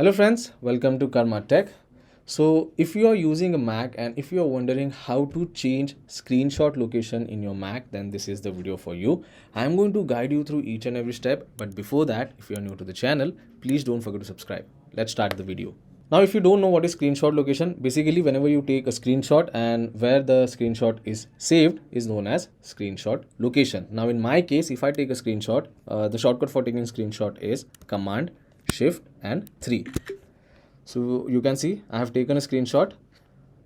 Hello friends, welcome to karmatech. So if you are using a Mac and if you are wondering how to change screenshot location in your Mac, then this is the video for you. I am going to guide you through each and every step, but before that, if you are new to the channel, please don't forget to subscribe. Let's start the video. Now, if you don't know what is screenshot location, basically whenever you take a screenshot and where the screenshot is saved is known as screenshot location. Now, in my case, if I take a screenshot, the shortcut for taking screenshot is Command Shift and 3. So you can see I have taken a screenshot.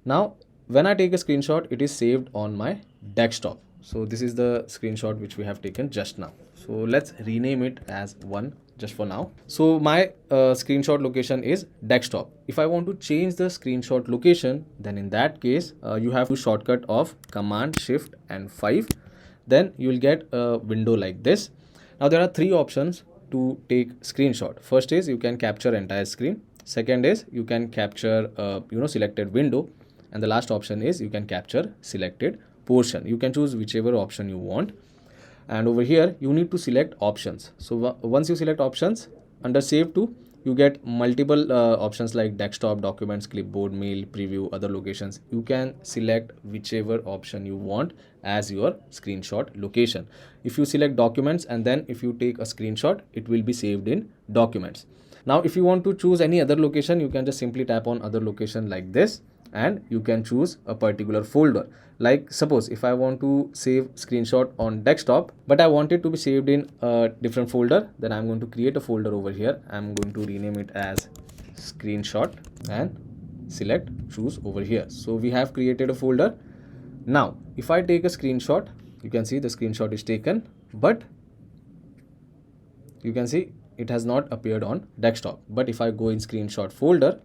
Now when I take a screenshot, it is saved on my desktop. So this is the screenshot which we have taken just now. So let's rename it as 1 just for now. So my screenshot location is desktop. If I want to change the screenshot location, then in that case you have to shortcut of Command Shift and 5. Then you will get a window like this. Now there are three options to take screenshot. First is you can capture entire screen. Second is you can capture selected window, and the last option is you can capture selected portion. You can choose whichever option you want, and over here you need to select options. So once you select options, under save to you get multiple options like desktop, documents, clipboard, mail, preview, other locations. You can select whichever option you want as your screenshot location. If you select documents and then if you take a screenshot, it will be saved in documents. Now if you want to choose any other location, you can just simply tap on other location like this, and you can choose a particular folder. Like suppose if I want to save screenshot on desktop, but I want it to be saved in a different folder, then I'm going to create a folder over here. I'm going to rename it as screenshot and select choose over here. So we have created a folder. Now if I take a screenshot, you can see the screenshot is taken, but you can see it has not appeared on desktop. But if I go in screenshot folder,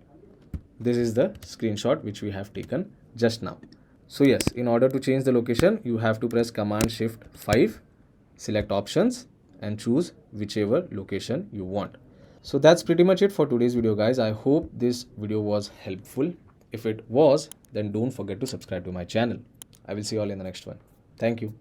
this is the screenshot which we have taken just now. So yes, in order to change the location, you have to press Command Shift 5, select options and choose whichever location you want. So that's pretty much it for today's video, guys. I hope this video was helpful. If it was, then don't forget to subscribe to my channel. I will see you all in the next one. Thank you.